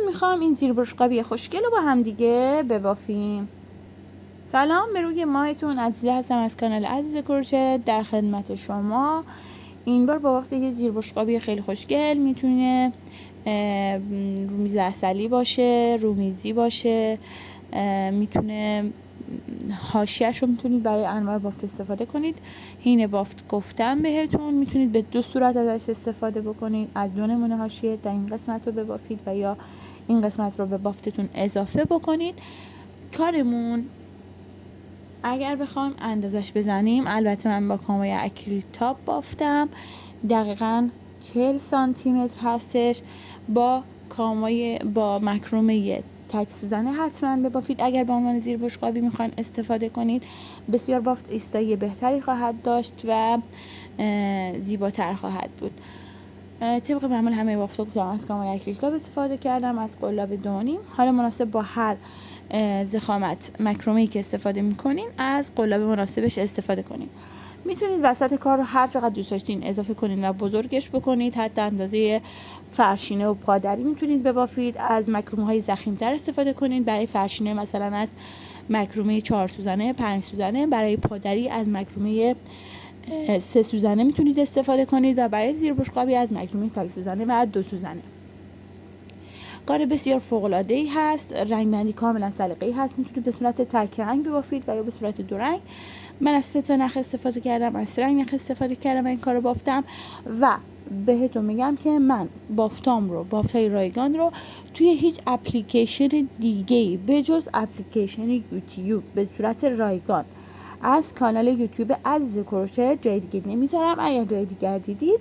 میخوام این زیر بشقابی خوشگل رو با هم دیگه ببافیم. سلام، به روی ماهتون عزیزه هستم از کانال عزیز کروچه در خدمت شما. این بار با بافت یه زیر بشقابی خیلی خوشگل، میتونه رومیز عسلی باشه، رومیزی باشه، میتونه حاشیه‌اش رو میتونید برای انواع بافت استفاده کنید. حین بافت گفتم بهتون میتونید به دو صورت ازش استفاده بکنید. از دو نمونه حاشیه در این قسمت رو ببافید و یا این قسمت رو به بافتتون اضافه بکنید. کارمون اگر بخوام اندازش بزنیم، البته من با کامای اکریلیک تاپ بافتم، دقیقاً 40 سانتی متر هستش. با مکرومه تک سوزنه حتما ببافید. اگر به عنوان زیر بشقابی میخواین استفاده کنید، بسیار بافت ایستایی بهتری خواهد داشت و زیباتر خواهد بود. طبق معمول همه بافت رو از کامای اکریلیک تاپ استفاده کردم، از قلاب 2.5. حالا مناسب با هر ضخامت مکرومه‌ای که استفاده میکنین از قلاب مناسبش استفاده کنین. میتونید وسط کار رو هر چقدر دوست داشتین اضافه کنین و بزرگش بکنید. حتی اندازه فرشینه و پادری میتونید ببافید. از مکرومه های ضخیم‌تر استفاده کنین. برای فرشینه مثلا از مکرومه 4 سوزنه، 5 سوزنه. برای پادری از مکرومه 3 سوزنه میتونید استفاده کنید و برای زیر بشقابی از مکرومه تک سوزنه و 2 سوزنه. کار بسیار فوق‌العاده‌ای هست. رنگ بندی کاملا سلیقه‌ای هست. میتونید به صورت تک رنگ ببافید و یا به صورت دو رنگ. من از 3 تا نخ استفاده کردم، از 3 رنگ نخ استفاده کردم و این کارو بافتم. و بهتون میگم که من بافتای رایگان رو توی هیچ اپلیکیشن دیگه‌ای به جز اپلیکیشن یوتیوب به صورت رایگان از کانال یوتیوب عزیز کروچه جای دیگه نمیذارم. اگر جای دیگر دیدید،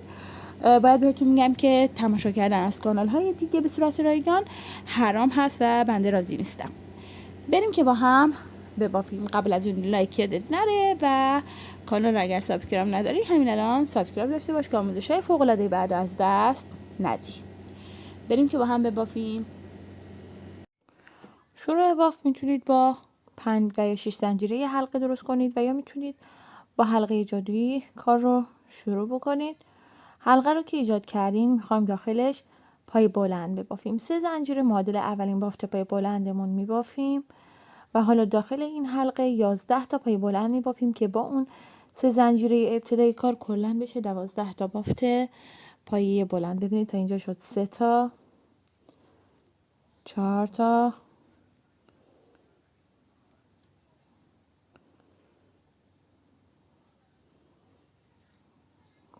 باید بهتون میگم که تماشا کردن از کانال های دیگه به صورت رایگان حرام هست و بنده راضی نیستم. بریم که با هم ببافیم. قبل از اون لایک یادت نره و کانال اگر سابسکرایب نداری همین الان سابسکرایب داشته باش که آموزش های فوق العاده بعد از دست ندی. بریم که با هم ببافیم. شروع بافت میتونید با 5 یا 6 زنجیره حلقه درست کنید و یا میتونید با حلقه جادویی کار رو شروع بکنید. حلقه رو که ایجاد کردیم میخوایم داخلش پای بلند ببافیم. 3 زنجیره معادل اولین بافت پای بلندمون میبافیم و حالا داخل این حلقه 11 تا پای بلند میبافیم که با اون 3 زنجیره ابتدایی کار کلا بشه 12 تا بافت پایه بلند. ببینید تا اینجا شد 3 تا، 4 تا،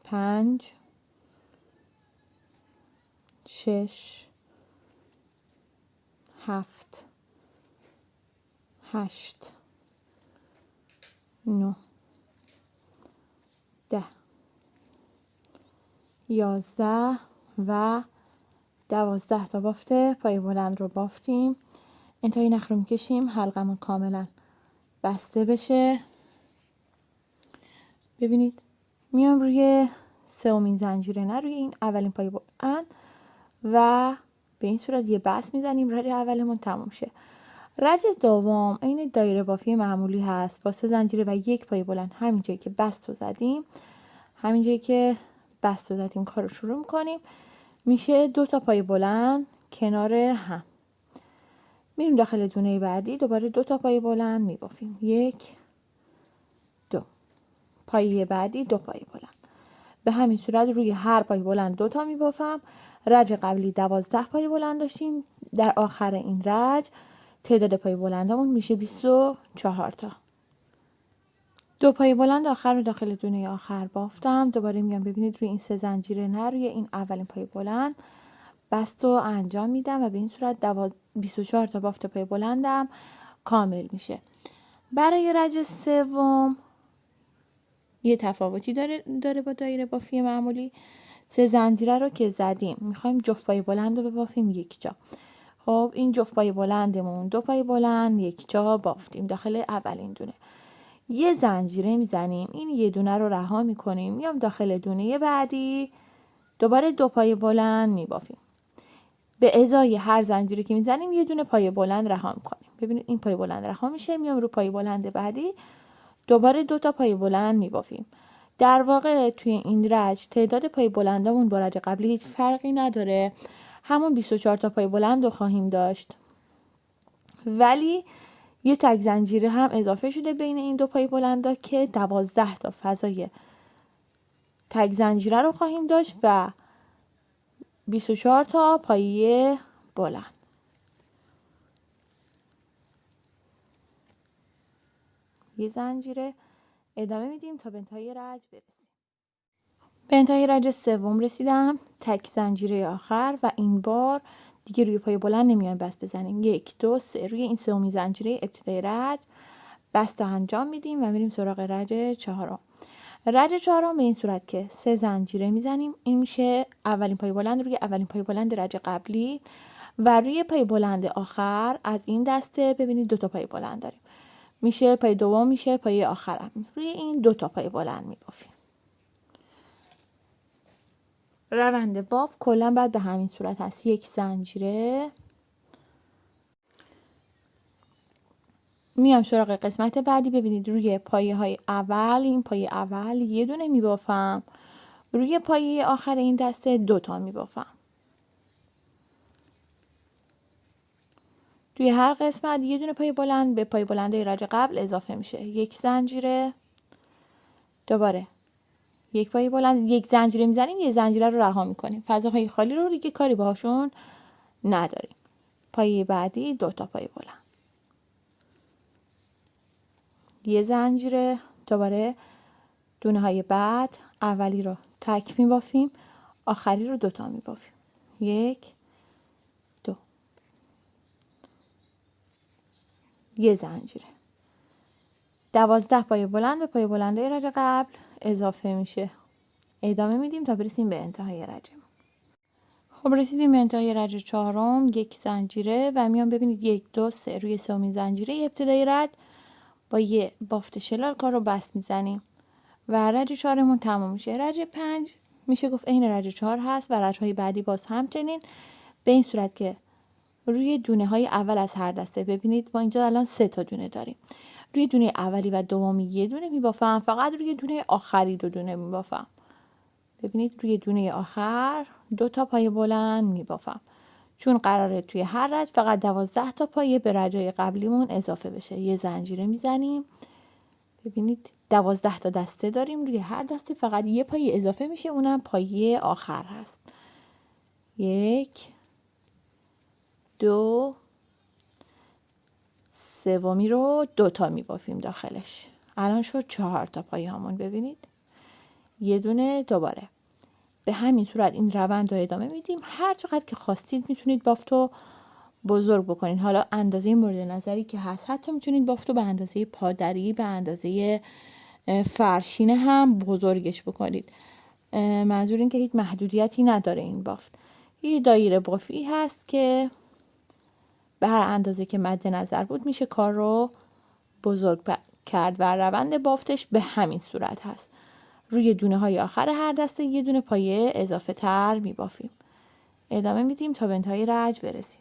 5، 6، 7، 8، 9، 10، 11 و 12 تا بافت پای بلند رو بافتیم. انتهای نخ رو میکشیم حلقمون کاملا بسته بشه. ببینید میام روی سومین زنجیره، نه روی این اولین پای بلند، و به این صورت یه بست میزنیم. رد اولمون تموم شه. رد دوم این دایره بافی معمولی هست با 3 زنجیره و یک پای بلند. همینجایی که بست رو زدیم کار رو شروع میکنیم. میشه 2 تا پای بلند کنار هم. میریم داخل دونه بعدی، دوباره 2 تا پای بلند میبافیم. 1، 2. پایه بعدی 2 پای بلند. به همین صورت روی هر پای بلند 2 تا میبافم. رج قبلی 12 پای بلند داشتیم. در آخر این رج تعداد پای بلندمون میشه 24 تا. 2 پای بلند آخر رو داخل دونه آخر بافتم. دوباره میام ببینید روی این 3 زنجیره، نه روی این اولین پای بلند، بست رو انجام میدم و به این صورت 24 تا بافت پای بلندم کامل میشه. برای رج سوم یه تفاوتی داره با دایره بافی معمولی. 3 زنجیره رو که زدیم میخوایم جفت پای بلند رو ببافیم یک جا. خب این جفت پای بلندمون 2 پای بلند یک جا بافتیم داخل اولین دونه. یه زنجیره میزنیم، این یه دونه رو رها میکنیم، میام داخل دونه بعدی دوباره 2 پای بلند میبافیم. به ازای هر زنجیره که میزنیم یه دونه پای بلند رها میکنیم. ببینید این پای بلند رها میشه، میام رو پای بلند بعدی دوباره 2 تا پای بلند میبافیم. در واقع توی این رج تعداد پای بلندامون با رج قبلی هیچ فرقی نداره. همون 24 تا پای بلند رو خواهیم داشت، ولی یه تک زنجیره هم اضافه شده بین این دو پای بلندا که 12 تا فضای تک زنجیره رو خواهیم داشت و 24 تا پایه بلند. یه زنجیره ادامه میدیم تا به انتهای رج برسیم. به انتهای رج سوم رسیدم، تک زنجیره آخر و این بار دیگه روی پای بلند نمیایم بست بزنیم. 1 2 3 روی این سومین زنجیره ابتدای رج بست انجام میدیم و میریم سراغ رج چهارم. رج چهارم به این صورت که 3 زنجیره میزنیم، این میشه اولین پای بلند روی اولین پای بلند رج قبلی و روی پای بلند آخر از این دسته ببینید 2 تا پای بلند داریم، میشه پای دوم، میشه پای آخرم، روی این 2 تا پای بلند میبافیم. روند باف کلا بعد به همین صورت هست. 1 زنجیره، میام سراغ قسمت بعدی. ببینید روی پایه های اول، این پایه اول یه دونه میبافم، روی پایه آخر این دسته 2 تا میبافم. توی هر قسمت یه دونه پای بلند به پای بلندای رج قبل اضافه میشه. 1 زنجیره، دوباره 1 پای بلند، 1 زنجیره میزنیم، 1 زنجیره رو رها میکنیم، فضاهای خالی رو دیگه کاری باهاشون نداریم. پایه بعدی 2 تا پای بلند، 1 زنجیره، دوباره دونه های بعد اولی رو تک میبافیم، آخری رو 2 تا میبافیم. 1 2 1 زنجیره، 12 پای بلند به پای بلندای رج قبل اضافه میشه. ادامه میدیم تا برسیم به انتهای رجمون. خب رسیدیم به انتهای رج چهارم. 1 زنجیره و میام ببینید 1 2 3 روی سومین زنجیره ابتدای رج با یه بافت شلال کار رو بس میزنیم و رج چهارمون تموم میشه. رج 5 میشه گفت عین رج 4 هست و رج های بعدی باز همچنین، به این صورت که روی دونه های اول از هر دسته ببینید ما اینجا الان 3 تا دونه داریم، روی دونه اولی و دومی یه دونه میبافم، فقط روی دونه آخری 2 دونه میبافم. ببینید روی دونه آخر 2 تا پای بلند میبافم، چون قراره توی هر رج فقط 12 تا پایه به رجای قبلیمون اضافه بشه. 1 زنجیره میزنیم، ببینید 12 تا دسته داریم، روی هر دسته فقط یه پایه اضافه میشه، اونم پایه آخر هست. 1 2 سومی رو 2 تا میبافیم داخلش، الان شد 4 تا پایه همون. ببینید یه دونه، دوباره به همین صورت این روند رو ادامه میدیم. هر چقدر که خواستید میتونید بافتو بزرگ بکنید، حالا اندازه مورد نظری که هست، حتی میتونید بافتو به اندازه پادری، به اندازه فرشینه هم بزرگش بکنید. منظور این که هیچ محدودیتی نداره این بافت. یه دایره بافی هست که به هر اندازه که مد نظر بود میشه کار رو بزرگ کرد و روند بافتش به همین صورت هست. روی دونه های آخر هر دسته یه دونه پایه اضافه تر میبافیم. ادامه میدیم تا به انتهای رج برسیم.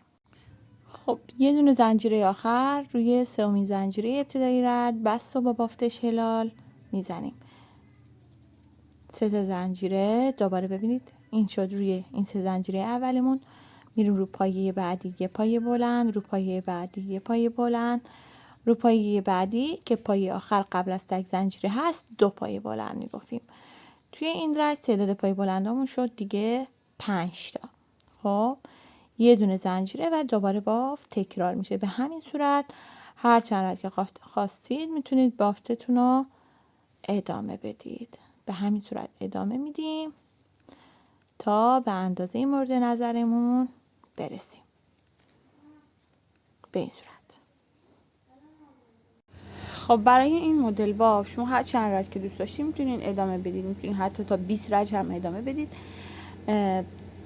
خب یه دونه زنجیره آخر روی سومین زنجیره ابتدایی رج بست و با بافت شلال میزنیم. 3 تا زنجیره، دوباره ببینید این شد روی این 3 زنجیره اولمون، میریم رو پایه بعدی یه پایه بلند، رو پایه بعدی یه پایه بلند، رو پایه بعدی که پایه آخر قبل از تک زنجیره هست 2 پایه بلند میبافیم. توی این رج تعداد پای بلندامون شد دیگه 5 تا. خب یه دونه زنجیره و دوباره بافت تکرار میشه. به همین صورت هر چند رج که خواستید میتونید بافتتون رو ادامه بدید. به همین صورت ادامه میدیم تا به اندازه مورد نظرمون برسیم. به این صورت. خب برای این مدل بافت شما هر چند رج که دوست داشتید میتونین ادامه بدید، میتونین حتی تا 20 رج هم ادامه بدید،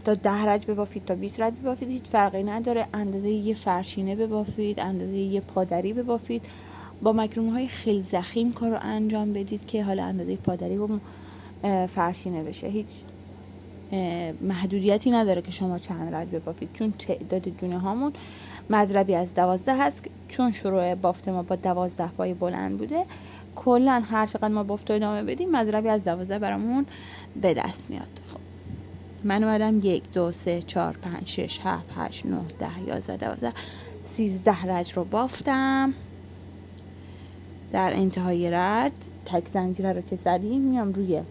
تا 10 رج ببافید، تا 20 رج ببافید، هیچ فرقی نداره. اندازه یه فرشینه ببافید، اندازه یه پادری ببافید، با مکرونه های خیلی ضخیم کار رو انجام بدید که حالا اندازه پادری و فرشینه بشه. هیچ محدودیتی نداره که شما چند رج ببافید، چون تعداد دونه هامون مضربی از 12 هست، چون شروع بافت ما با 12 پای بلند بوده. کلا هر چقدر ما بافت ادامه بدیم مضربی از 12 برامون به دست میاد. خب من اومدم 1 2 3 4 5 6 7 8 9 10 11 12 13 رج رو بافتم. در انتهای رج تک زنجیره رو که زدیم میام روی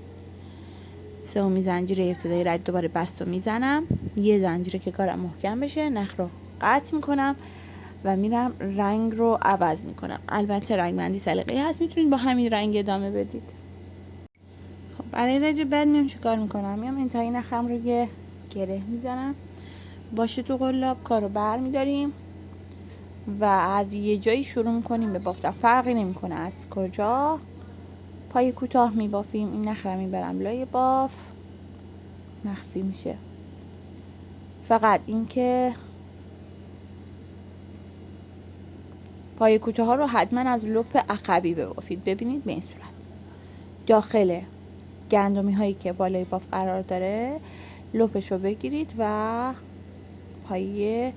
سومین زنجیره ابتدایی رج دوباره بست رو میزنم، یه زنجیره که کارم محکم بشه، نخ رو قطع میکنم و میرم رنگ رو عوض میکنم. البته رنگ بندی سلیقه‌ای هست، میتونید با همین رنگ ادامه بدید. خب برای رج بعد میام چیکار میکنم؟ میام انتهای نخم رو یه گره میزنم، باشه تو قلاب کارو بر میداریم و از یه جایی شروع میکنیم به بافتن. فرقی نمیکنه از کجا. پای کوتاه میبافیم. این نخ رو میبرم لای باف، مخفی میشه. فقط این که پای کوتاه ها رو حتما از لپ عقبی ببافید. ببینید به این صورت. داخل گندمی هایی که بالای باف قرار داره لپش رو بگیرید و پای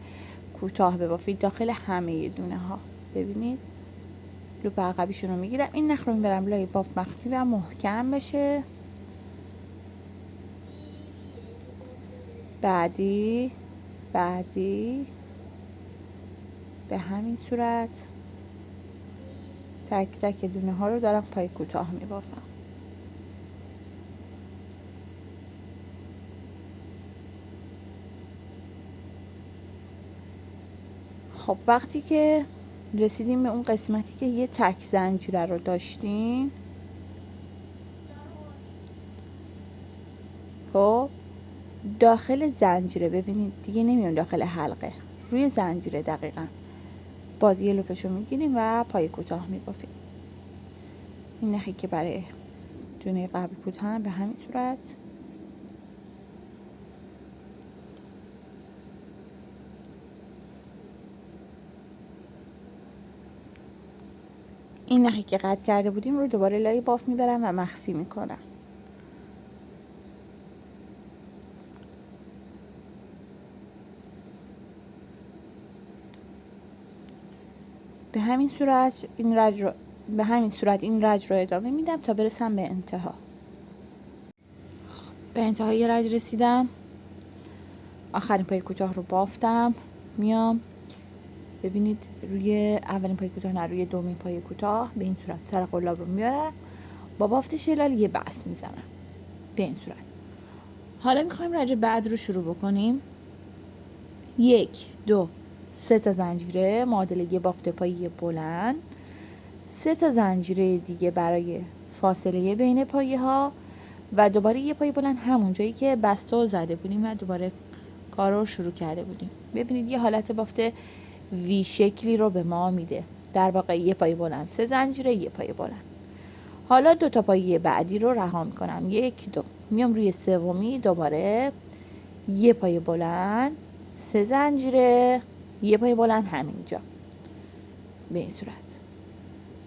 کوتاه ببافید داخل همه دونه ها. ببینید لپ عقبیشون رو میگیرم، این نخ رو میبرم لای باف مخفی و محکم بشه. بعدی به همین صورت تک تک دونه ها رو دارم پای کوتاه میبافم. خب وقتی که رسیدیم به اون قسمتی که یه تک زنجیره رو داشتیم، خب داخل زنجیره ببینید دیگه نمیام داخل حلقه، روی زنجیره دقیقا باز یه لپش رو میگیریم و پای کوتاه میبافیم. این نخی که برای دونه قبل بود هم به همین صورت. این نخی که قطع کرده بودیم رو دوباره لای باف میبرم و مخفی میکنم. به همین صورت این رج رو ادامه میدم تا برسم به انتها. به انتهای رج رسیدم، آخرین پای کوتاه رو بافتم. میام ببینید روی اولین پای کوتاه نه، روی دومین پای کوتاه به این صورت سر قلاب رو میارم، با بافت شلال یه بست میزنم به این صورت. حالا میخوایم رج بعد رو شروع بکنیم. 1 2 3 تا زنجیره معادل یه بافت پایی بلند، 3 تا زنجیره دیگه برای فاصله بین پایه ها و دوباره یه پای بلند همون جایی که بسته و زده بودیم و دوباره کار رو شروع کرده بودیم. ببینید یه حالت بافت وی شکلی رو به ما میده. در واقع یه پای بلند، 3 زنجیره، یه پای بلند. حالا 2 تا پایه بعدی رو رها میکنم. 1 2 میام روی سومی دوباره یه پای بلند، 3 زنجیره، یه پای بلند همینجا به این صورت.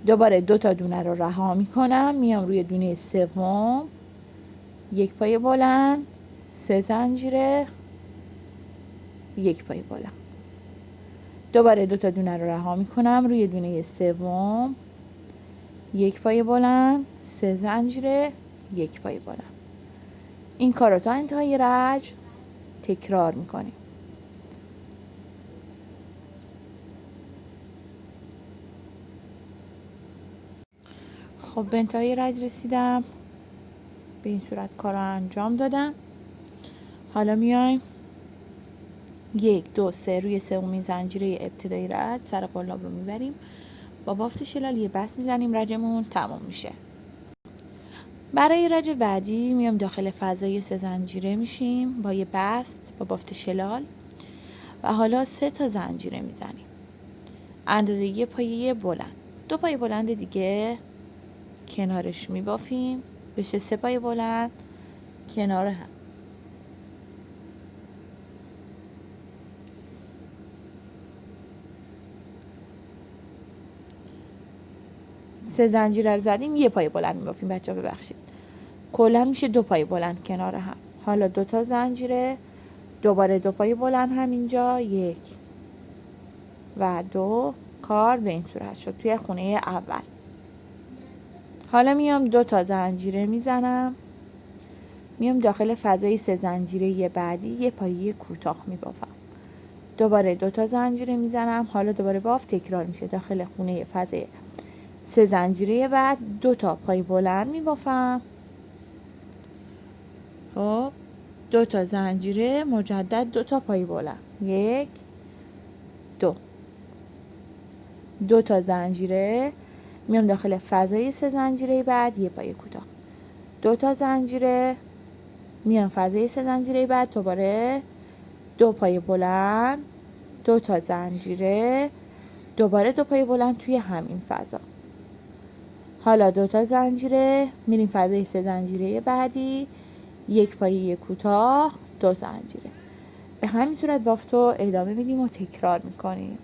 دوباره 2 تا دونه رو رها میکنم، میام روی دونه سوم، یک پای بلند، 3 زنجیره، یک پای بلند. دوباره 2 تا دونه رو رها میکنم، روی دونه سوم، یک پای بلند، 3 زنجیره، یک پای بلند. این کار رو تا انتهای رج تکرار میکنیم. خب به انتهای رج رسیدم، به این صورت کار رو انجام دادم. حالا میایم 1 2 3 روی سومین زنجیره ابتدایی رج سر قلاب رو میبریم، با بافت شلال یه بست میزنیم، رجمون تمام میشه. برای رج بعدی میام داخل فضای 3 زنجیره میشیم با یه بست با بافت شلال و حالا 3 تا زنجیره میزنیم اندازه یه پایه بلند. 2 پایه بلند دیگه کنارش میبافیم بشه 3 پایه بلند کنار هم. سه زنجیره رو زدیم، یه پایه بلند میبافیم بچه‌ها، ببخشید. کلا میشه 2 پایه بلند کنار هم. حالا 2 تا زنجیره، دوباره 2 پایه بلند همینجا، 1 و 2. کار به این صورت شد توی خونه اول. حالا میام 2 تا زنجیره میزنم میام داخل فضای 3 زنجیره بعدی یه پایه کوتاه میبافم. دوباره 2 تا زنجیره میزنم. حالا دوباره بافت تکرار میشه. داخل خونه فضای 3 زنجیره بعد 2 تا پای بلند میبافم. خب 2 تا زنجیره مجدد 2 تا پای بلند. 1 2 2 تا زنجیره میام داخل فضای 3 زنجیره بعد یه پای کوتاه. 2 تا زنجیره میام فضای 3 زنجیره بعد دوباره 2 پای بلند. 2 تا زنجیره دوباره 2 پای بلند توی همین فضا. حالا 2 تا زنجیره میریم فضای 3 زنجیره بعدی، 1 پایه کوتاه، 2 زنجیره. به همین صورت بافتو ادامه میدیم و تکرار میکنیم.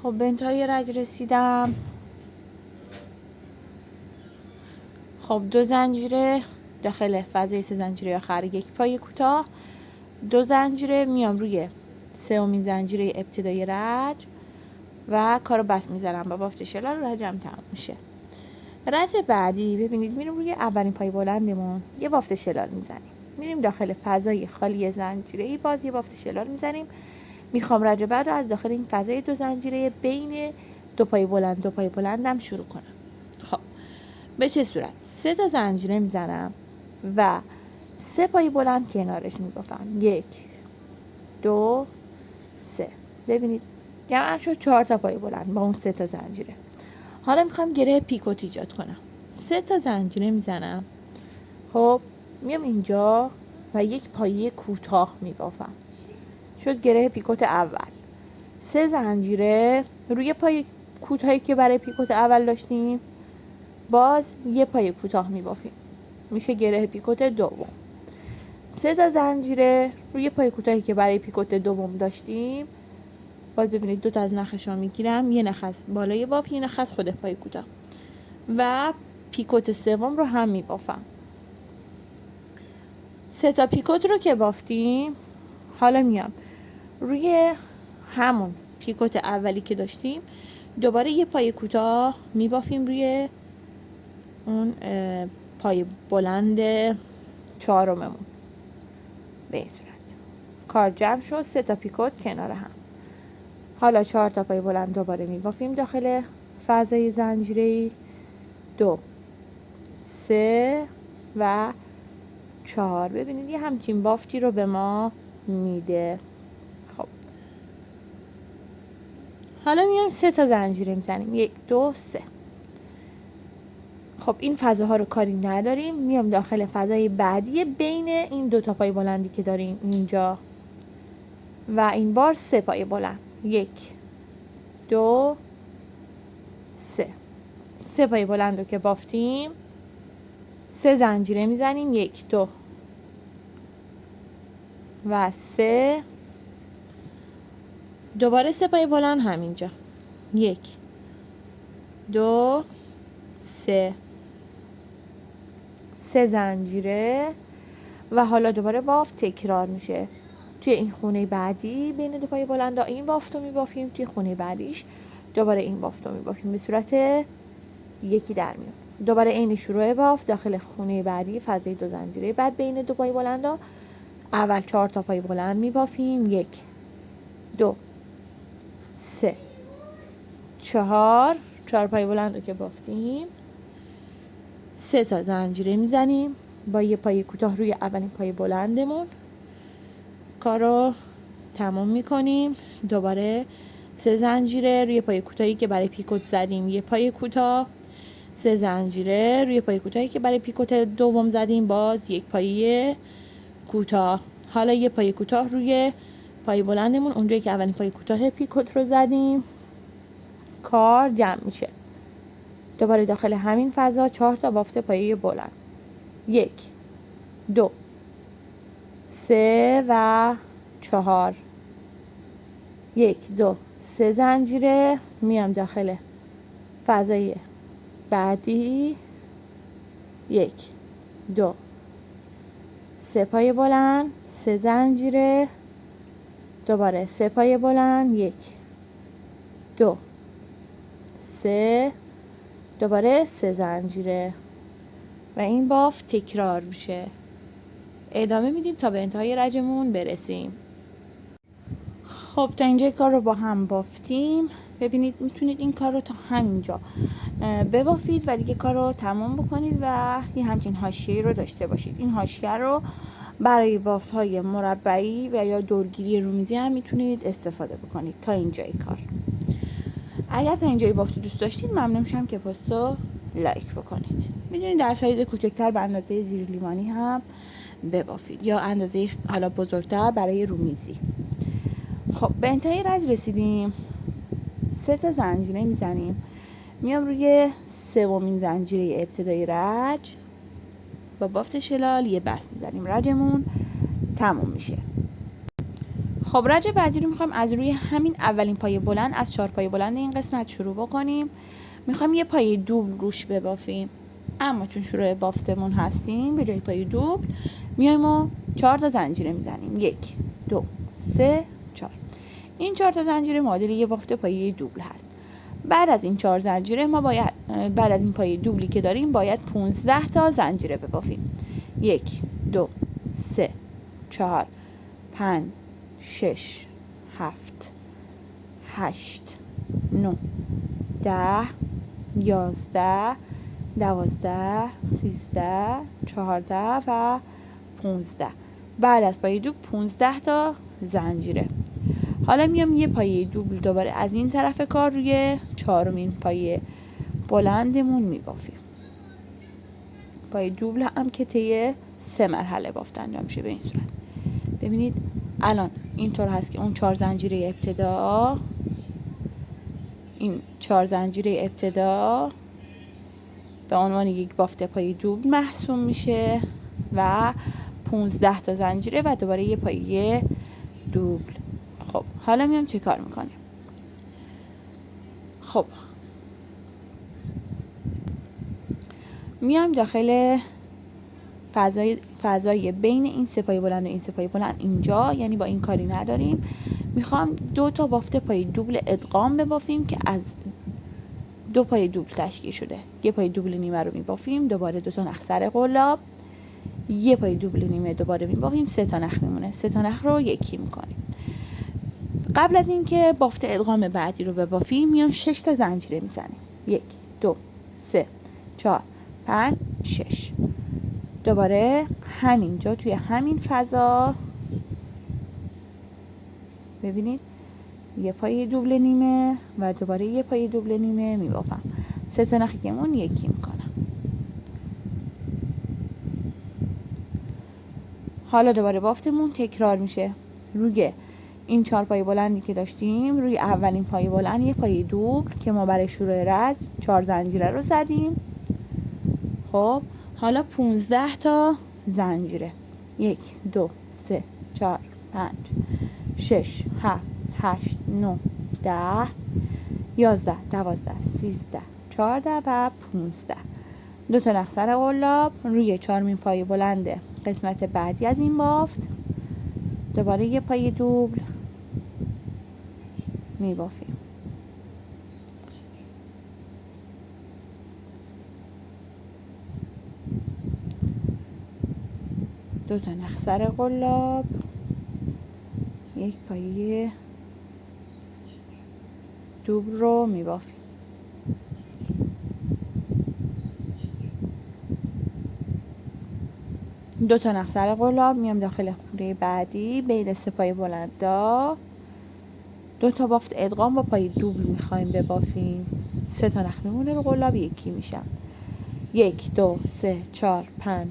خب به انتهای رج رسیدم. خب 2 زنجیره داخل فضای 3 زنجیره آخر، 1 پای کوتاه، 2 زنجیره میام روی 3مین زنجیره ابتدای رج و کارو بس میذارم با بافت شلال. رجم تموم میشه. رج بعدی ببینید میریم روی اولین پای بلندمون یه بافت شلال میزنیم. میریم داخل فضای خالی زنجیره‌ای باز یه بافت شلال میزنیم. میخوام رج بعد رو از داخل این فضای 2 زنجیره بین 2 پای بلندم شروع کنم. خب به چه صورت؟ 3 تا زنجیره میزنم و 3 پای بلند کنارش میبافم. 1 2 3. ببینید جمع شد 4 تا پای بلند با اون 3 تا زنجیره. حالا میخوام گره پیکوت ایجاد کنم. 3 تا زنجیره میزنم. خب میام اینجا و 1 پایه کوتاه میبافم. شد گره پیکوت اول. 3 زنجیره روی پای کوتاهی که برای پیکوت اول داشتیم باز 1 پایه کوتاه میبافیم. میشه گره پیکوت دوم. 3 تا زنجیره روی پای کوتاهی که برای پیکوت دوم داشتیم باز ببینید 2 تا از نخشا میگیرم، یه نخ از بالای باف، یه نخ از خود پای کوتاه و پیکوت سوم رو هم میبافم. 3 تا پیکوت رو که بافتیم حالا میام روی همون پیکوت اولی که داشتیم دوباره یه پای کوتاه میبافیم روی اون پای بلند چهارممون. به این صورت کار جمع شد. 3 تا پیکوت کنار هم. حالا 4 تا پای بلند دوباره میبافیم داخل فضای زنجیره‌ای. 2 3 و 4. ببینید یه همچین بافتی رو به ما میده. خب حالا میایم 3 تا زنجیره میزنیم. 1 2 3. خب این فضاها رو کاری نداریم. میام داخل فضای بعدی بین این 2 تا پای بلندی که داریم اینجا و این بار 3 پای بلند. 1 2 3. 3 پای بلند رو که بافتیم 3 زنجیره میزنیم. 1 2 و 3. دوباره 3 پای بلند همینجا. 1 2 3. 3 زنجیره و حالا دوباره بافت تکرار میشه. توی این خونه بعدی بین 2 پای بلند این بافت رو میبافیم. توی خونه بعدیش دوباره این بافت رو میبافیم. به صورت یکی در میاد. دوباره عین شروع بافت داخل خونه بعدی فضای 2 زنجیره بعد بین 2 پای بلند اول 4 تا پای بلند میبافیم. 1 2 3 4. 4 پای بلند رو که بافتیم 3 تا زنجیره میزنیم با یه پای کوتاه روی اولین پای بلندمون. کارو تمام میکنیم. دوباره 3 زنجیره روی پای کوتاهی که برای پیکوت زدیم یه پای کوتاه. 3 زنجیره روی پای کوتاهی که برای پیکوت دوم زدیم باز 1 پای کوتاه. حالا یه پای کوتاه روی پای بلندمون اونجایی که اولین پای کوتاه پیکوت رو زدیم. کار جمع میشه. دوباره داخل همین فضا 4 تا بافت پایه بلند. 1 2 3 و 4. 1 2 3 زنجیره میام داخل فضای بعدی. 1 2 3 پای بلند. 3 زنجیره دوباره 3 پای بلند. 1 2 3 دوباره 3 زنجیره و این بافت تکرار میشه. ادامه میدیم تا به انتهای رجمون برسیم. خب تا اینجا کار رو با هم بافتیم. ببینید میتونید این کار رو تا همینجا ببافید و دیگه کار رو تمام بکنید و یه همچین حاشیه‌ای رو داشته باشید. این حاشیه رو برای بافت های مربعی و یا دورگیری رومیزی هم میتونید استفاده بکنید. تا اینجای کار اگر تا اینجای بافت دوست داشتید ممنون میشم که پست رو لایک بکنید. میدونید در سایز کوچکتر به اندازه زیر لیوانی هم ببافید یا اندازه حالا بزرگتر برای رومیزی. خب به انتهای رج رسیدیم. 3 تا زنجیره میزنیم. میام روی سومین زنجیره ابتدای رج با بافت شلال یه بست میزنیم. رجمون تموم میشه. خب رج بعدی رو میخوایم از روی همین اولین پایه بلند از 4 پایه بلند این قسمت شروع بکنیم. میخوایم یه پایه دوبل روش ببافیم، اما چون شروع بافتمون هستیم به جای پایه دوبل میایم و 4 تا زنجیره میزنیم. 1 2 3 4. این 4 تا زنجیره معادل یه بافت پایه دوبل هست. بعد از این 4 زنجیره ما باید بعد از این پایه دوبلی که داریم باید 15 تا زنجیره ببافیم. 1 2 3 4 5 6 7 8 9 10 11 12 13 14 و 15. بعد از پایه دوبل 15 تا زنجیره. حالا میام یه پایه دوبل دوباره از این طرف کار روی 4مین پایه بلندمون میبافیم. پایه دوبل هم که طی 3 مرحله بافت انجام میشه به این صورت. ببینید الان اینطور هست که اون 4 زنجیره ابتدا، این 4 زنجیره ابتدا به عنوان یک بافت پایه دوبل محسوب میشه و 15 تا زنجیره و دوباره یه پایه دوبل. خب حالا میام چه کار میکنیم؟ خب میام داخل فضای بین این 3 پایه بلند و این 3 پایه بلند اینجا، یعنی با این کاری نداریم، میخوام 2 تا بافت پایه دوبل ادغام ببافیم که از 2 پایه دوبل تشکیل شده. یه پایه دوبل نیمه رو میبافیم، دوباره 2 تا نخ سر قلاب، یه پایه دوبل نیمه دوباره میبافیم، 3 تا نخ میمونه. 3 تا نخ رو یکی میکنیم. قبل از اینکه بافت ادغام بعدی رو ببافیم میام 6 تا زنجیره میزنیم. 1 2 3 4 5 6. دوباره همینجا توی همین فضا ببینید یه پایه دوبل نیمه و دوباره یه پایه دوبل نیمه میبافم. 3 تا نخی که مون یکی میکنم. حالا دوباره بافتمون تکرار میشه. روی این 4 پایه بلندی که داشتیم روی اولین پایه بلند یه پایه دوبل که ما برای شروع رج 4 زنجیره رو زدیم. خب حالا 15 تا زنجیره. 1 2 3 4 5 6 7 8 9 10 11 12 13 14 و 15. 2 تا نخ سر قلاب روی 4مین پایه بلند قسمت بعدی از این بافت دوباره یه پایه دوبل میبافیم. دو تا نخ سر قلاب، یک پایه دوبل رو میبافیم. دو تا نخ سر قلاب میام داخل خوره بعدی بین 3 پایه بلندا 2 تا بافت ادغام با پایه دوبل میخوایم ببافیم. 3 تا نخ میمونه رو قلاب یکی میشن. 1 2 3 4 5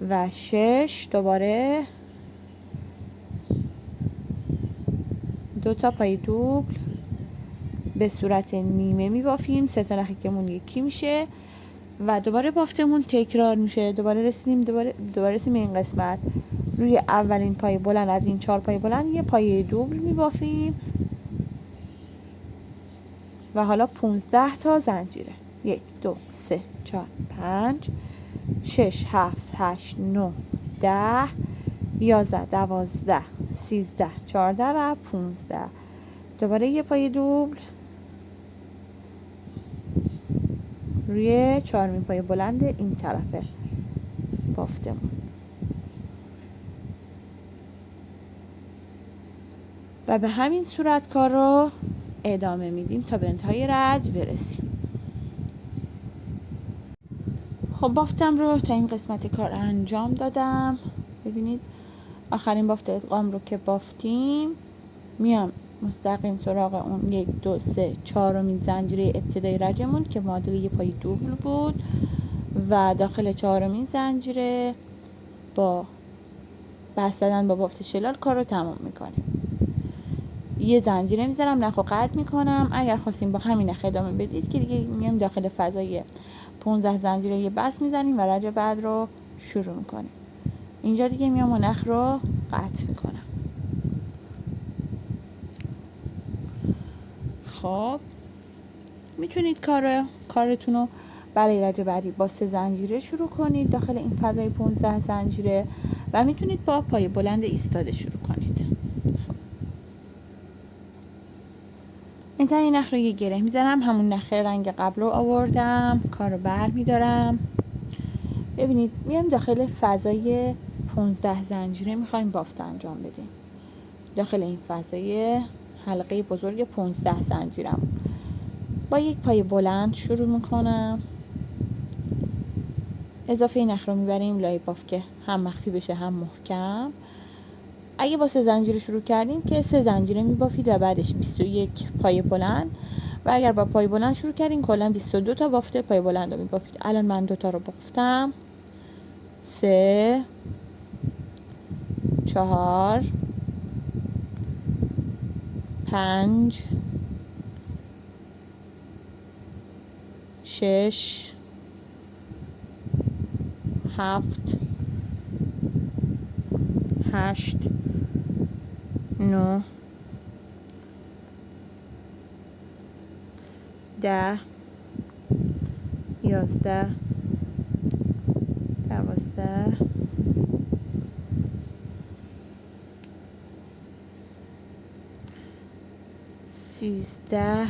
و 6. دوباره 2 تا پایه دوبل به صورت نیمه میبافیم. 3 تا نخی که مون یکی میشه و دوباره بافتمون تکرار میشه. دوباره رسیدیم این قسمت روی اولین پایه بلند از این 4 پایه بلند یه پایه دوبل میبافیم و حالا 15 تا زنجیره. 1 2 3 4 5 6 7 8 9 10 11 12 13 14 و 15. دوباره یه پایه دوبل روی 4مین پای بلند این طرف بافتمون و به همین صورت کار رو ادامه میدیم تا به انتهای رج برسیم. خب بافتم رو تا این قسمت کار انجام دادم. ببینید آخرین بافت ادغام رو که بافتیم، میام مستقیم سراغ اون 1 2 3 4مین زنجیره ابتدایی رجمون که معادل یه پای دوبل بود و داخل 4مین زنجیره با بست زدن با بافت شلال کار رو تمام میکنیم. یه زنجیره میذارم، نخ و قطع میکنم. اگر خواستیم با همین نخ ادامه بدید که دیگه میام داخل فضای 15 زنجیره یه بست میزنیم و رج بعد رو شروع میکنیم. اینجا دیگه میام و نخ رو قطع میکنم. خب میتونید کارتون رو برای رج بعدی با 3 زنجیره شروع کنید داخل این فضای 15 زنجیره و میتونید با پای بلند ایستاده شروع کنید. انتهای نخ رو یه گره میزنم، همون نخ رنگ قبل رو آوردم، کار رو بر میدارم. ببینید میام داخل فضای 15 زنجیره میخوایم بافت انجام بدیم. داخل این فضای حلقه بزرگ 15 زنجیرم با یک پای بلند شروع میکنم. اضافه نخ رو میبریم لای بافت که هم مخفی بشه هم محکم. اگه با 3 زنجیره شروع کردیم که 3 زنجیره میبافید و بعدش 21 پای بلند و اگر با پای بلند شروع کردیم کلا 22 تا بافت پای بلند رو میبافید. الان من 2 تا رو بافتم. 3 4 5 6 7 8 9 10 11 12 13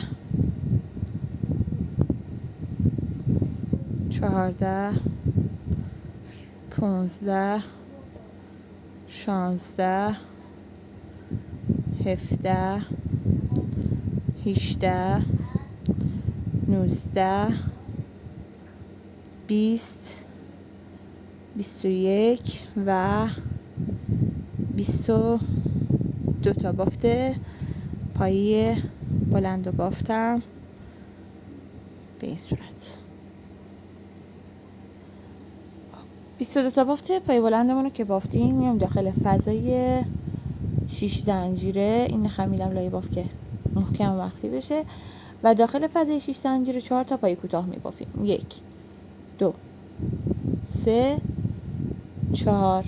14 15 16 17 18 19 20 21 و 22 تا بافت پایی بلند و بافتم به این صورت. 22 تا بافت پای بلندمون رو که بافتیم میام داخل فضای 6 زنجیره، این نخم میدم لای بافت که محکم و مخفی بشه و داخل فضای 6 زنجیره 4 تا پای کوتاه میبافیم. 1 2 3 4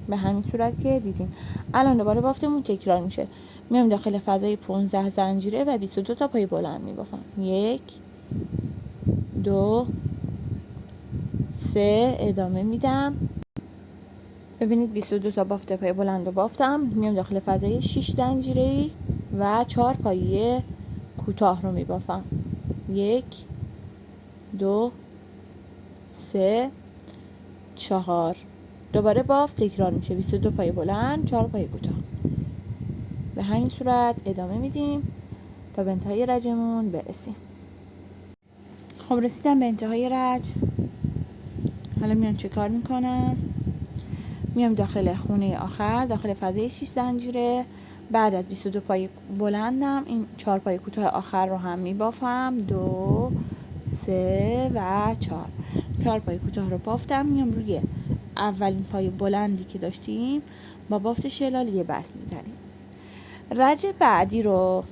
به همین صورت که دیدیم. الان دوباره بافتمون تکرار میشه. میام داخل فضای 15 زنجیره و 22 تا پای بلند میبافم. 1 2 3 ادامه میدم. ببینید 22 تا بافت پای بلند رو بافتم. میام داخل فضای 6 زنجیره و 4 پایه کوتاه رو میبافم. 1 2 3 4 دوباره بافت تکرار میشه. 22 پای بلند 4 پای کوتاه. به همین صورت ادامه میدیم تا به انتهای رجمون برسیم. خب رسیدم به انتهای رج. حالا میام چه کار میکنم؟ میام داخل خونه آخر داخل فضای 6 زنجیره بعد از 22 پای بلندم این 4 پای کوتاه آخر رو هم میبافم. 2 3 و 4 پای کوتاه رو بافتم. میام روی اولین پای بلندی که داشتیم با بافت شلال یه بست میزنیم. رج بعدی رو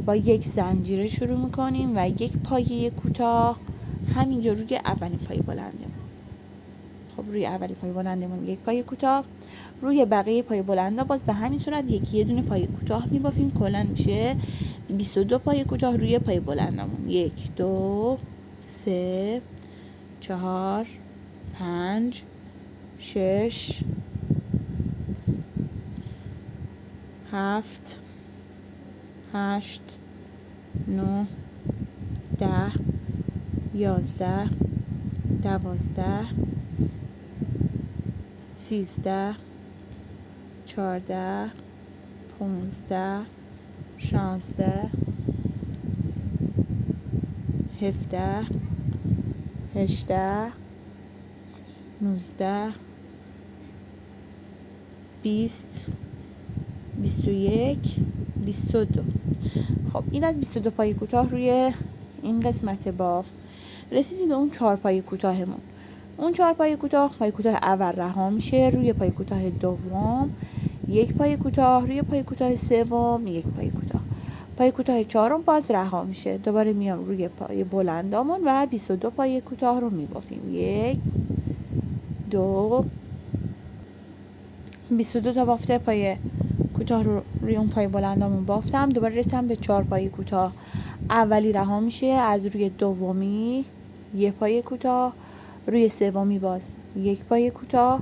با 1 زنجیره شروع میکنیم و 1 پایه کوتاه همینجا روی اولین پای بلندمون. خب روی اولین پای بلندمون 1 پای کوتاه، روی بقیه پای بلندا باز به همین صورت یه دونه پای کوتاه میبافیم. کلا میشه 22 پای کوتاه روی پای بلندمون. 1 2 3 4 5 6 7 8 9 10 11 12 13 14 15 16 17 18 19 20 21 22. خب این از 22 پای کوتاه روی این قسمت بافت. رسیدیم به اون 4 پای کوتاهمون. اون 4 پای کوتاه اول رها میشه، روی پای کوتاه دوم یک پای کوتاه، روی پای کوتاه سوم یک پای کوتاه، پای کوتاه چهارم باز رها میشه. دوباره میام روی پای بلندامون و 22 پای کوتاه رو میبافیم. 1 2 22 تا بافته پای کوتاه رو روی اون پای بلندامون بافتم. دوباره رسیدم به 4 پای کوتاه. اولی رها میشه، از روی دومی یک پای کوتاه، روی سومی باز یک پای کوتاه،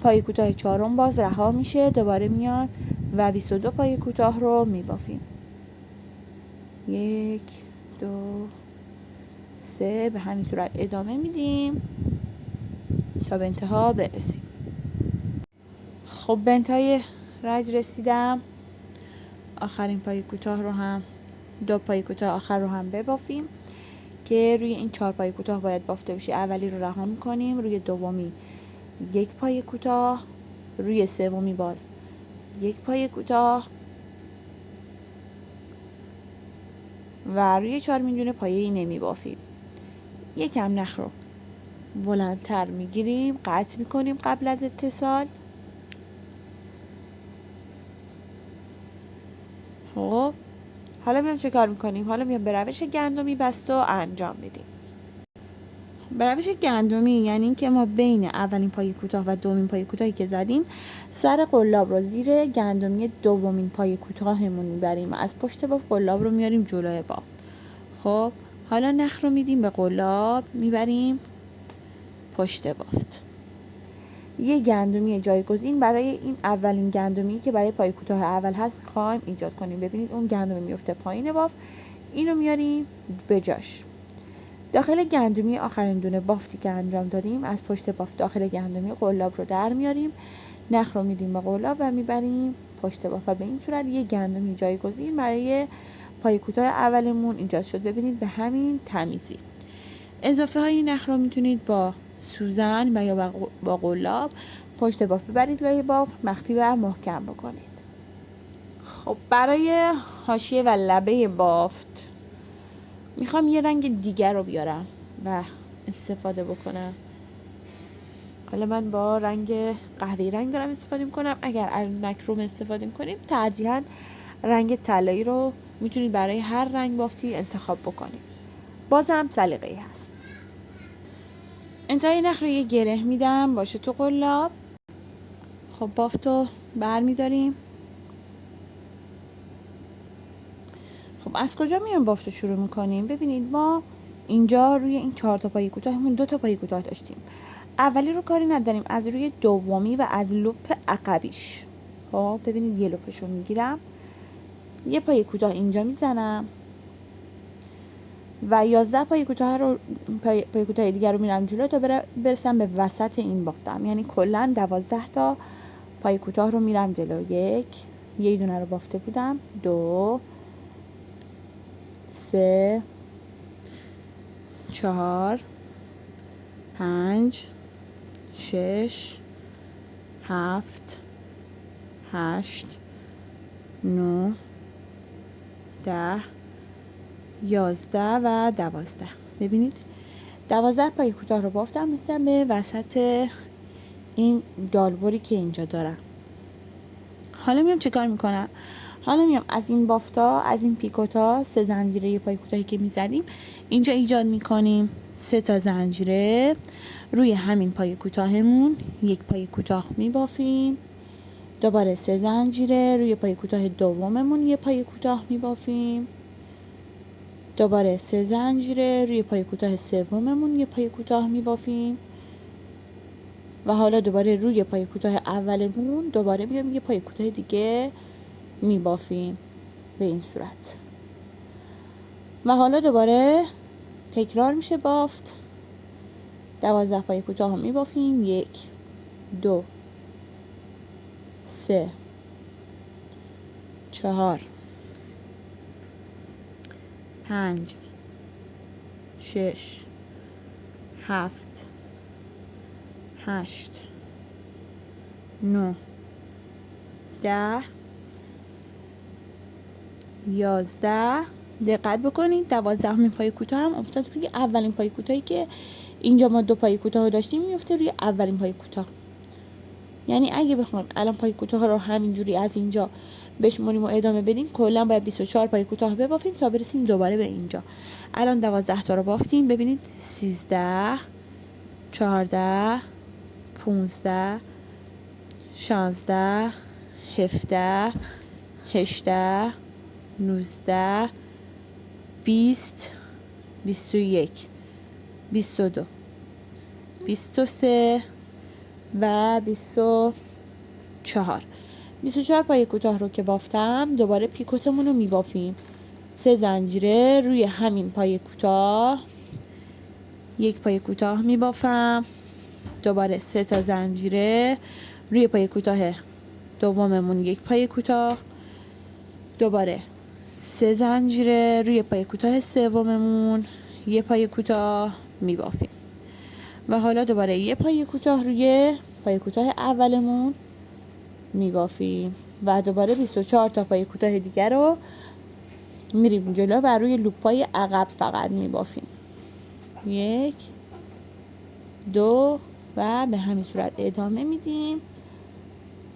پای کوتاه چهارم باز رها میشه. دوباره میان و 22 پای کوتاه رو میبافیم. 1 2 3. به همین صورت ادامه میدیم تا به انتها برسیم. خب به انتهای رج رسیدم. آخرین پای کوتاه رو هم 2 پای کوتاه آخر رو هم ببافیم که روی این 4 پای کوتاه باید بافته بشه. اولی رو رها میکنیم، روی دومی یک پای کوتاه، روی سومی باز یک پای کوتاه و روی 4 دونه پایه‌ای نمیبافیم. یکم نخ رو بلندتر میگیریم، قطع میکنیم قبل از اتصال. خب حالا میام چه کار میکنیم؟ حالا میام به روش گندمی بسته و انجام میدیم. به روش گندمی یعنی این که ما بین اولین پای کوتاه و دومین پای کوتاهی که زدیم سر قلاب رو زیر گندمی دومین پای کوتاهمون میبریم و از پشت بافت قلاب رو میاریم جلوی بافت. خب حالا نخ رو میدیم به قلاب، میبریم پشت بافت. یه گندمی جایگزین برای این اولین گندمی که برای پای کوتاه اول هست میخوایم ایجاد کنیم. ببینید اون گندمی میفته پایین بافت، اینو میاریم به جاش. داخل گندمی آخرین دونه بافتی که انجام دادیم از پشت بافت داخل گندمی قلاب رو در میاریم، نخ رو میدیم به قلاب و میبریم پشت بافت و به این صورت یه گندمی جایگزین برای پای کوتاه اولمون ایجاد شد. ببینید به همین تمیزی. اضافه های نخ رو میتونید با سوزن و یا با قلاب پشت بافت ببرید لای بافت، مخفی و محکم بکنید. خب برای حاشیه و لبه بافت میخوام یه رنگ دیگر رو بیارم و استفاده بکنم. حالا من با رنگ قهوه‌ای رنگ دارم استفاده میکنم. اگر ارنک روم استفاده میکنیم ترجیحاً رنگ طلایی رو میتونید برای هر رنگ بافتی انتخاب بکنید. بازم سلیقه‌ای هست. انتهای نخ رو یه گره میدم باشه تو قلاب. خب بافتو بر میداریم. خب از کجا میایم بافتو شروع میکنیم؟ ببینید ما اینجا روی این 4 تا پای کوتاهمون 2 تا پای کوتاه داشتیم. اولی رو کاری نداریم، از روی دومی و از لوپ عقبیش. خب ببینید یه لوپشو میگیرم، یه پای کوتاه اینجا میزنم و 11 پای کوتاه رو پای کوتاه دیگر رو میرم جلو تا برسم به وسط این بافتم. یعنی کلا 12 تا پای کوتاه رو میرم جلو. یه دونه رو بافته بودم، 2 3 4 5 6 7 8 9 10 11 و 12. ببینید 12 پای کوتاه رو بافتم، می‌رسم به وسط این دالبری که اینجا دارم. حالا میام چه کار میکنم؟ حالا میام از این بافتا، از این پیکوتا 3 زنجیره پای کوتاهی که میزدیم اینجا ایجاد میکنیم. 3 تا زنجیره روی همین پای کوتاهمون یک پای کوتاه میبافیم. دوباره 3 زنجیره روی پای کوتاه دوممون یک پای کوتاه میبافیم. دوباره 3 زنجیره روی پای کوتاه سوممون یک پای کوتاه میبافیم و حالا دوباره روی پای کوتاه اولمون دوباره میایم یه پای کوتاه دیگه میبافیم به این صورت و حالا دوباره تکرار میشه بافت. 12 پای کوتاه رو میبافیم. 1 2 3 4 5 6 7 8 9 10 11. دقت بکنید 12مین پای کوتاه هم افتاد روی اولین پای کوتاهی که اینجا ما 2 پای کوتاه داشتیم، میفته روی اولین پای کوتاه. یعنی اگه بخوایم الان پای کوتاه رو همینجوری از اینجا بشمونیم و ادامه بدیم، کلا باید 24 پای کوتاه ببافیم تا برسیم دوباره به اینجا. الان 12 تا رو بافتیم. ببینید 13 14 15 16 17 18 19 20 21 22 23 و 24. 24 پای کوتاه رو که بافتم، دوباره پیکوتمون رو میبافیم. 3 زنجیره روی همین پای کوتاه، 1 پای کوتاه میبافم. دوباره 3 تا زنجیره روی پای کوتاه دوممون، 1 پای کوتاه. دوباره 3 زنجیره روی پای کوتاه سوممون، 1 پای کوتاه میبافیم. و حالا دوباره 1 پای کوتاه روی پای کوتاه اولمون میبافیم و دوباره 24 تا پای کوتاه دیگر رو میریم جلو و روی لوپای عقب فقط میبافیم. 1 2 و به همین صورت ادامه میدیم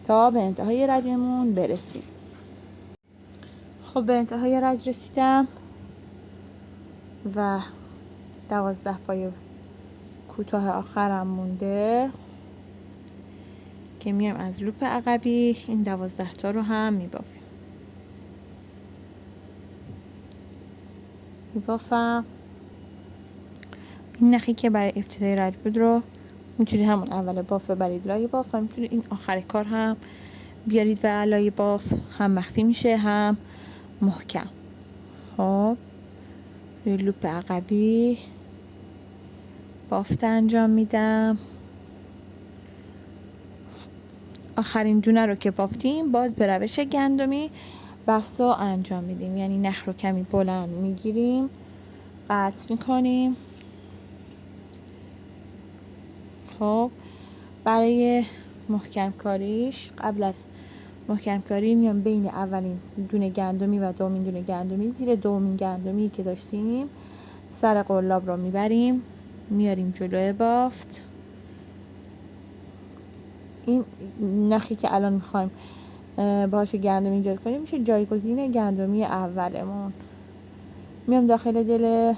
تا به انتهای رجمون برسیم. خب به انتهای رج رسیدم و 12 پای کوتاه آخرم مونده که میام از لوپ عقبی این 12 تا رو هم میبافم. این نخی که برای ابتدای رج بود رو میتونید همون اول باف ببرید لای باف و میتونید این آخر کار هم بیارید و لای باف، هم مخفی میشه هم محکم. خب روی لوپ عقبی بافت انجام میدم. آخرین دونه رو که بافتیم، باز به روش گندمی بست رو انجام میدیم. یعنی نخ رو کمی بلند میگیریم، قطع میکنیم. خب برای محکم کاریش، قبل از محکم کاری میام بین اولین دونه گندمی و دومین دونه گندمی، زیر دومین گندمی که داشتیم سر قلاب رو میبریم، میاریم جلوی بافت. این نخی که الان میخوایم باهاش گندمی ایجاد کنیم میشه جایگزین گندمی اولمون. میام داخل دل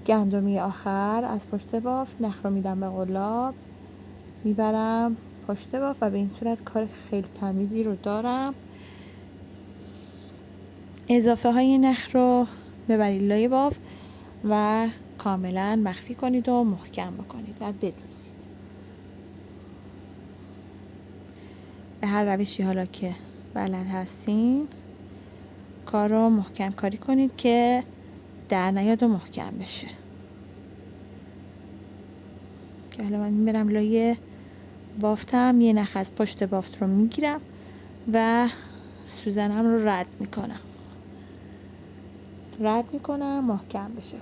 گندمی آخر از پشت بافت، نخ رو میدم به قلاب، میبرم پشت بافت و به این صورت کار خیلی تمیزی رو دارم. اضافه های نخ رو ببرید لای بافت و کاملا مخفی کنید و محکم بکنید و بدوزید. به هر روشی حالا که بلد هستین کار رو محکم کاری کنید که در نیاد و محکم بشه. که حالا من میبرم لای بافتم، یه نخ از پشت بافت رو میگیرم و سوزنم رو رد میکنم محکم بشه.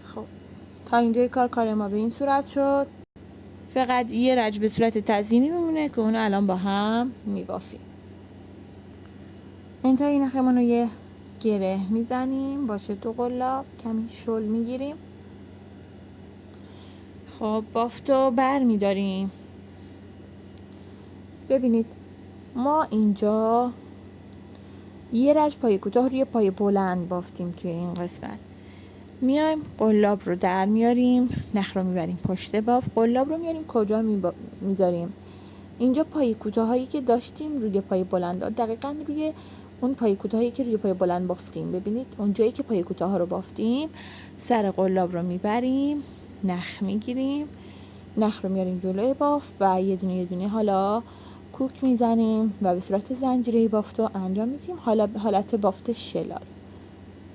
خب تا اینجای کار ما به این صورت شد. فقط یه رج به صورت تزیینی میمونه که اونو الان با هم میبافیم. انتهای نخمون رو یه گره میزنیم با شدو قلاب، کمی شل میگیریم. خب بافتو بر میداریم. ببینید ما اینجا یه رج پای کوتاه روی پای بلند بافتیم. توی این قسمت میایم قلاب رو در میاریم، نخ رو میبریم پشت باف، قلاب رو میاریم کجا میذاریم؟ اینجا پای کوتاه هایی که داشتیم روی پای بلند، دقیقاً روی اون پای کوتاهی که روی پای بلند بافتیم. ببینید اونجایی که پای کوتاه ها رو بافتیم، سر قلاب رو میبریم، نخ میگیریم، نخ رو میاریم جلوی بافت و یه دونه حالا کوک میزنیم و به صورت زنجیره بافت رو انجام میدیم. حالا به حالت بافت شلال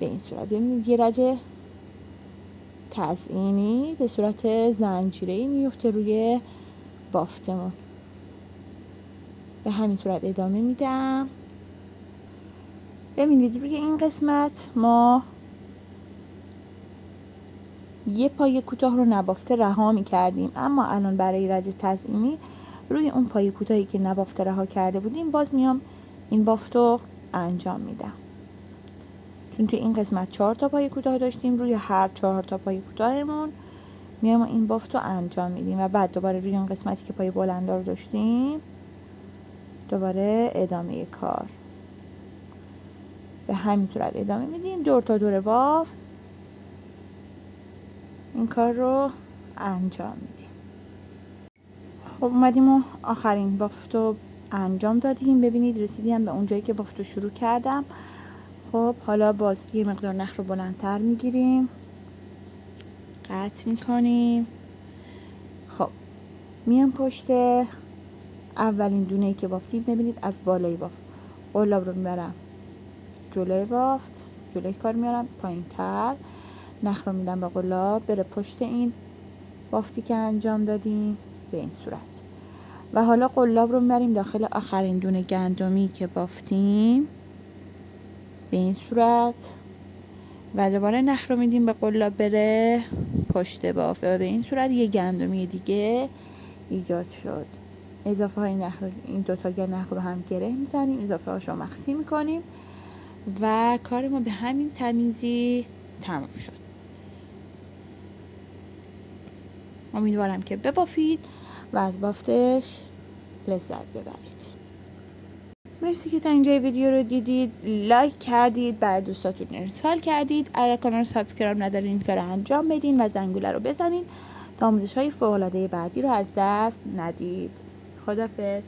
به این صورت ببینید یه رده تزئینی به صورت زنجیره‌ای میفته روی بافتمون. به همین صورت ادامه میدم. ببینید روی این قسمت ما یه پای کوتاه رو نبافته رها می‌کردیم، اما الان برای رده تزئینی روی اون پای کوتاهی که نبافته رها کرده بودیم باز میام این بافت رو انجام میدم. چون توی این قسمت 4 تا پای کوتاه داشتیم، روی هر 4 تا پای کوتاهمون میام این بافت رو انجام میدیم و بعد دوباره روی اون قسمتی که پای بلندا رو داشتیم دوباره ادامه کار به همین صورت ادامه میدیم. دور تا دور بافت این کار رو انجام میدیم. خب اومدیم و آخرین بافت رو انجام دادیم. ببینید رسیدیم به اون جایی که بافت رو شروع کردم. خب حالا باز یه مقدار نخ رو بلندتر میگیریم، قطع میکنیم. خب میام پشت اولین دونه‌ای که بافتیم، ببینید از بالای بافت قلاب رو میبرم جلوی بافت، جلوی کار میارم پایین تر، نخ رو میدم به قلاب بره پشت این بافتی که انجام دادیم به این صورت. و حالا قلاب رو میبریم داخل آخرین دونه گندمی که بافتیم به این صورت و دوباره نخ رو میدیم به قلاب بره پشت بافت و به این صورت یه گندمی دیگه ایجاد شد. اضافه های نخ رو، این دوتا نخ رو هم گره میزنیم، اضافه هاش رو مخفی میکنیم و کار ما به همین تمیزی تمام شد. امیدوارم که ببافید و از بافتش لذت ببرید. مرسی که تا اینجای ویدیو رو دیدید، لایک کردید، برای دوستاتون ارسال کردید. اگر کانال رو سابسکرایب ندارین این کار رو انجام بدین و زنگوله رو بزنین تا آموزش های فوق العاده بعدی رو از دست ندید. خداحافظ.